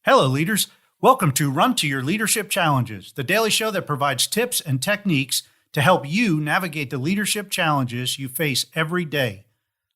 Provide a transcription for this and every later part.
Hello, leaders. Welcome to Run to Your Leadership Challenges, the daily show that provides tips and techniques to help you navigate the leadership challenges you face every day.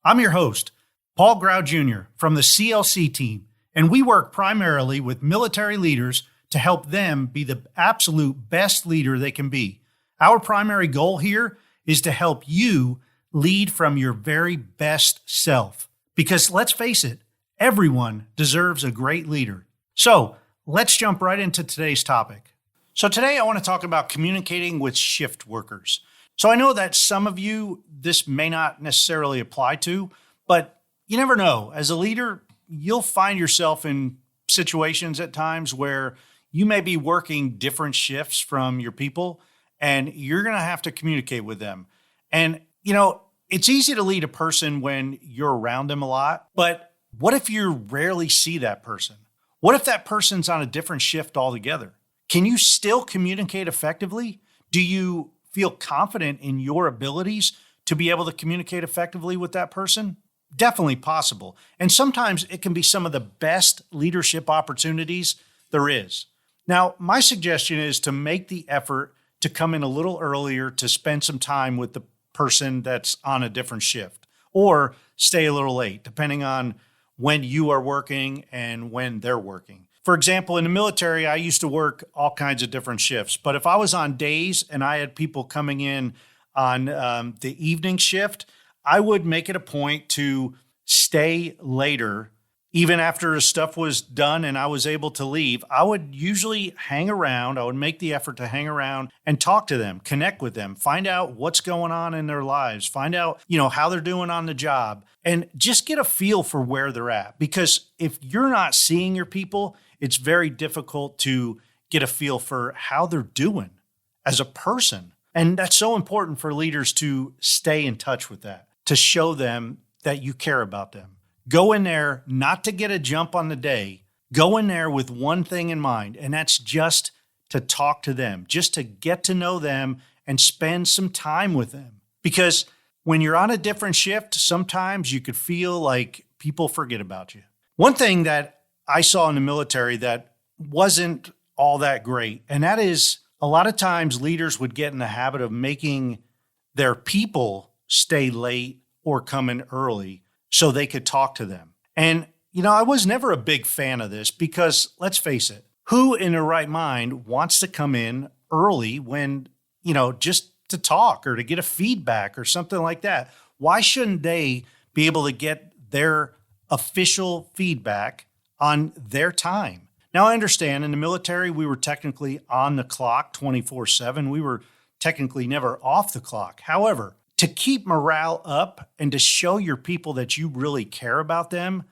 I'm your host, Paul Grau Jr. from the CLC Team, and we work primarily with military leaders to help them be the absolute best leader they can be. Our primary goal here is to help you lead from your very best self. Because let's face it, everyone deserves a great leader. So let's jump right into today's topic. So today I want to talk about communicating with shift workers. So I know that some of you, this may not necessarily apply to, but you never know. As a leader, you'll find yourself in situations at times where you may be working different shifts from your people, and you're going to have to communicate with them. And, it's easy to lead a person when you're around them a lot, but what if you rarely see that person? What if that person's on a different shift altogether? Can you still communicate effectively? Do you feel confident in your abilities to be able to communicate effectively with that person? Definitely possible. And sometimes it can be some of the best leadership opportunities there is. Now, my suggestion is to make the effort to come in a little earlier to spend some time with the person that's on a different shift, or stay a little late, depending on when you are working and when they're working. For example, in the military, I used to work all kinds of different shifts, but if I was on days and I had people coming in on the evening shift, I would make it a point to stay later. Even after stuff was done and I was able to leave, I would usually hang around. I would make the effort to hang around and talk to them, connect with them, find out what's going on in their lives, find out, how they're doing on the job, and just get a feel for where they're at. Because if you're not seeing your people, it's very difficult to get a feel for how they're doing as a person. And that's so important for leaders to stay in touch with that, to show them that you care about them. Go in there not to get a jump on the day. Go in there with one thing in mind, and that's just to talk to them, just to get to know them and spend some time with them. Because when you're on a different shift, sometimes you could feel like people forget about you. One thing that I saw in the military that wasn't all that great, and that is a lot of times leaders would get in the habit of making their people stay late or come in early so they could talk to them. And, I was never a big fan of this because, let's face it, who in their right mind wants to come in early when, just to talk or to get a feedback or something like that? Why shouldn't they be able to get their official feedback on their time? Now, I understand in the military, we were technically on the clock 24/7. We were technically never off the clock. However, to keep morale up and to show your people that you really care about them,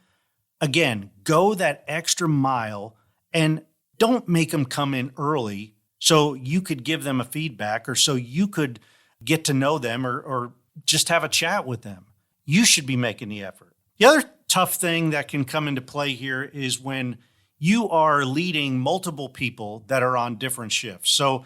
again, go that extra mile and don't make them come in early so you could give them a feedback or so you could get to know them or just have a chat with them. You should be making the effort. The other tough thing that can come into play here is when you are leading multiple people that are on different shifts. So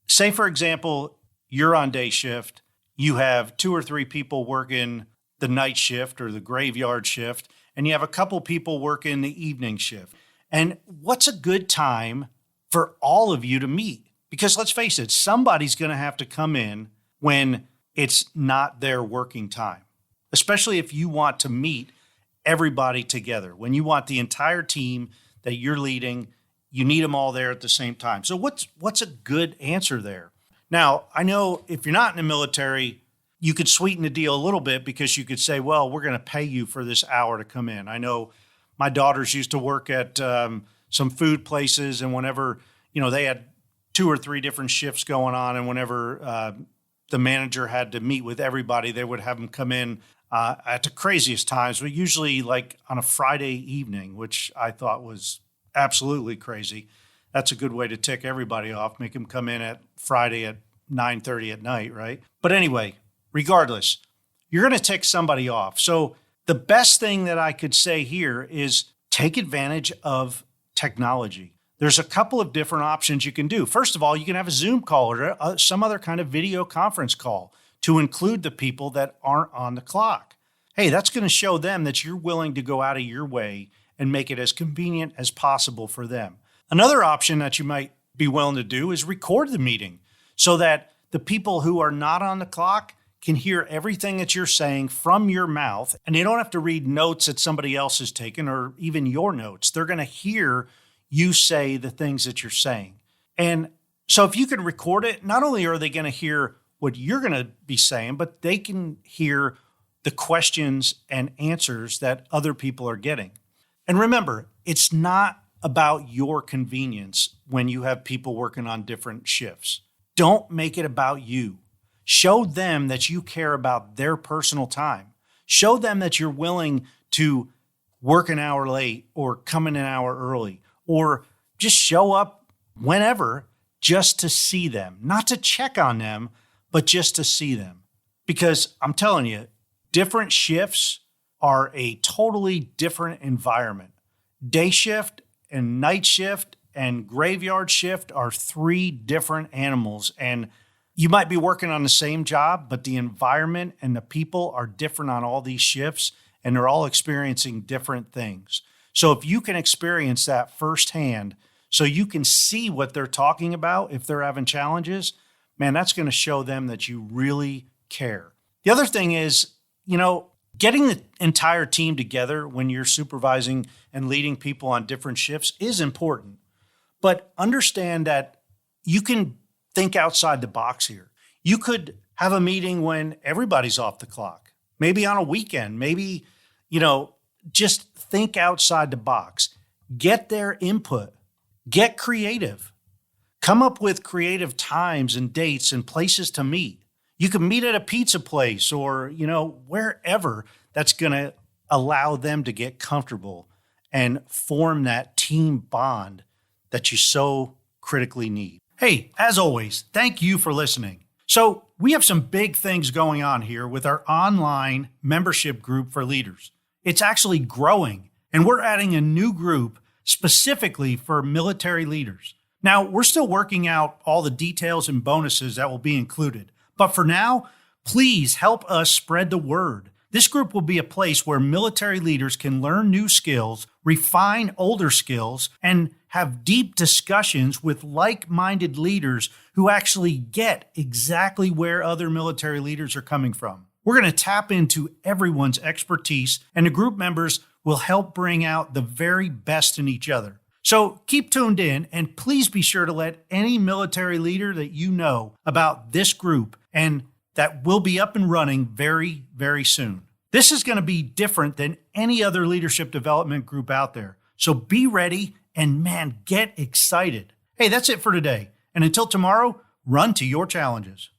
say, for example, you're on day shift. You have 2 or 3 people working the night shift or the graveyard shift, and you have a couple people working the evening shift. And what's a good time for all of you to meet? Because let's face it, somebody's going to have to come in when it's not their working time, especially if you want to meet everybody together. When you want the entire team that you're leading, you need them all there at the same time. So what's a good answer there? Now, I know if you're not in the military, you could sweeten the deal a little bit because you could say, well, we're going to pay you for this hour to come in. I know my daughters used to work at some food places, and whenever, they had 2 or 3 different shifts going on, and whenever the manager had to meet with everybody, they would have them come in at the craziest times, but usually like on a Friday evening, which I thought was absolutely crazy. That's a good way to tick everybody off, make them come in at Friday at 9:30 at night, right? But anyway, regardless, you're going to tick somebody off. So the best thing that I could say here is take advantage of technology. There's a couple of different options you can do. First of all, you can have a Zoom call or some other kind of video conference call to include the people that aren't on the clock. Hey, that's going to show them that you're willing to go out of your way and make it as convenient as possible for them. Another option that you might be willing to do is record the meeting so that the people who are not on the clock can hear everything that you're saying from your mouth, and they don't have to read notes that somebody else has taken or even your notes. They're going to hear you say the things that you're saying. And so if you can record it, not only are they going to hear what you're going to be saying, but they can hear the questions and answers that other people are getting. And remember, it's not about your convenience when you have people working on different shifts. Don't make it about you. Show them that you care about their personal time. Show them that you're willing to work an hour late or come in an hour early, or just show up whenever just to see them, not to check on them, but just to see them. Because I'm telling you, different shifts are a totally different environment. Day shift and night shift and graveyard shift are three different animals. And you might be working on the same job, but the environment and the people are different on all these shifts, and they're all experiencing different things. So if you can experience that firsthand, so you can see what they're talking about if they're having challenges, man, that's going to show them that you really care. The other thing is, getting the entire team together when you're supervising and leading people on different shifts is important. But understand that you can think outside the box here. You could have a meeting when everybody's off the clock, maybe on a weekend, maybe, just think outside the box. Get their input. Get creative. Come up with creative times and dates and places to meet. You can meet at a pizza place or, wherever that's going to allow them to get comfortable and form that team bond that you so critically need. Hey, as always, thank you for listening. So we have some big things going on here with our online membership group for leaders. It's actually growing, and we're adding a new group specifically for military leaders. Now, we're still working out all the details and bonuses that will be included. But for now, please help us spread the word. This group will be a place where military leaders can learn new skills, refine older skills, and have deep discussions with like-minded leaders who actually get exactly where other military leaders are coming from. We're going to tap into everyone's expertise, and the group members will help bring out the very best in each other. So keep tuned in, and please be sure to let any military leader that you know about this group, and that will be up and running very, very soon. This is going to be different than any other leadership development group out there. So be ready and, man, get excited. Hey, that's it for today. And until tomorrow, run to your challenges.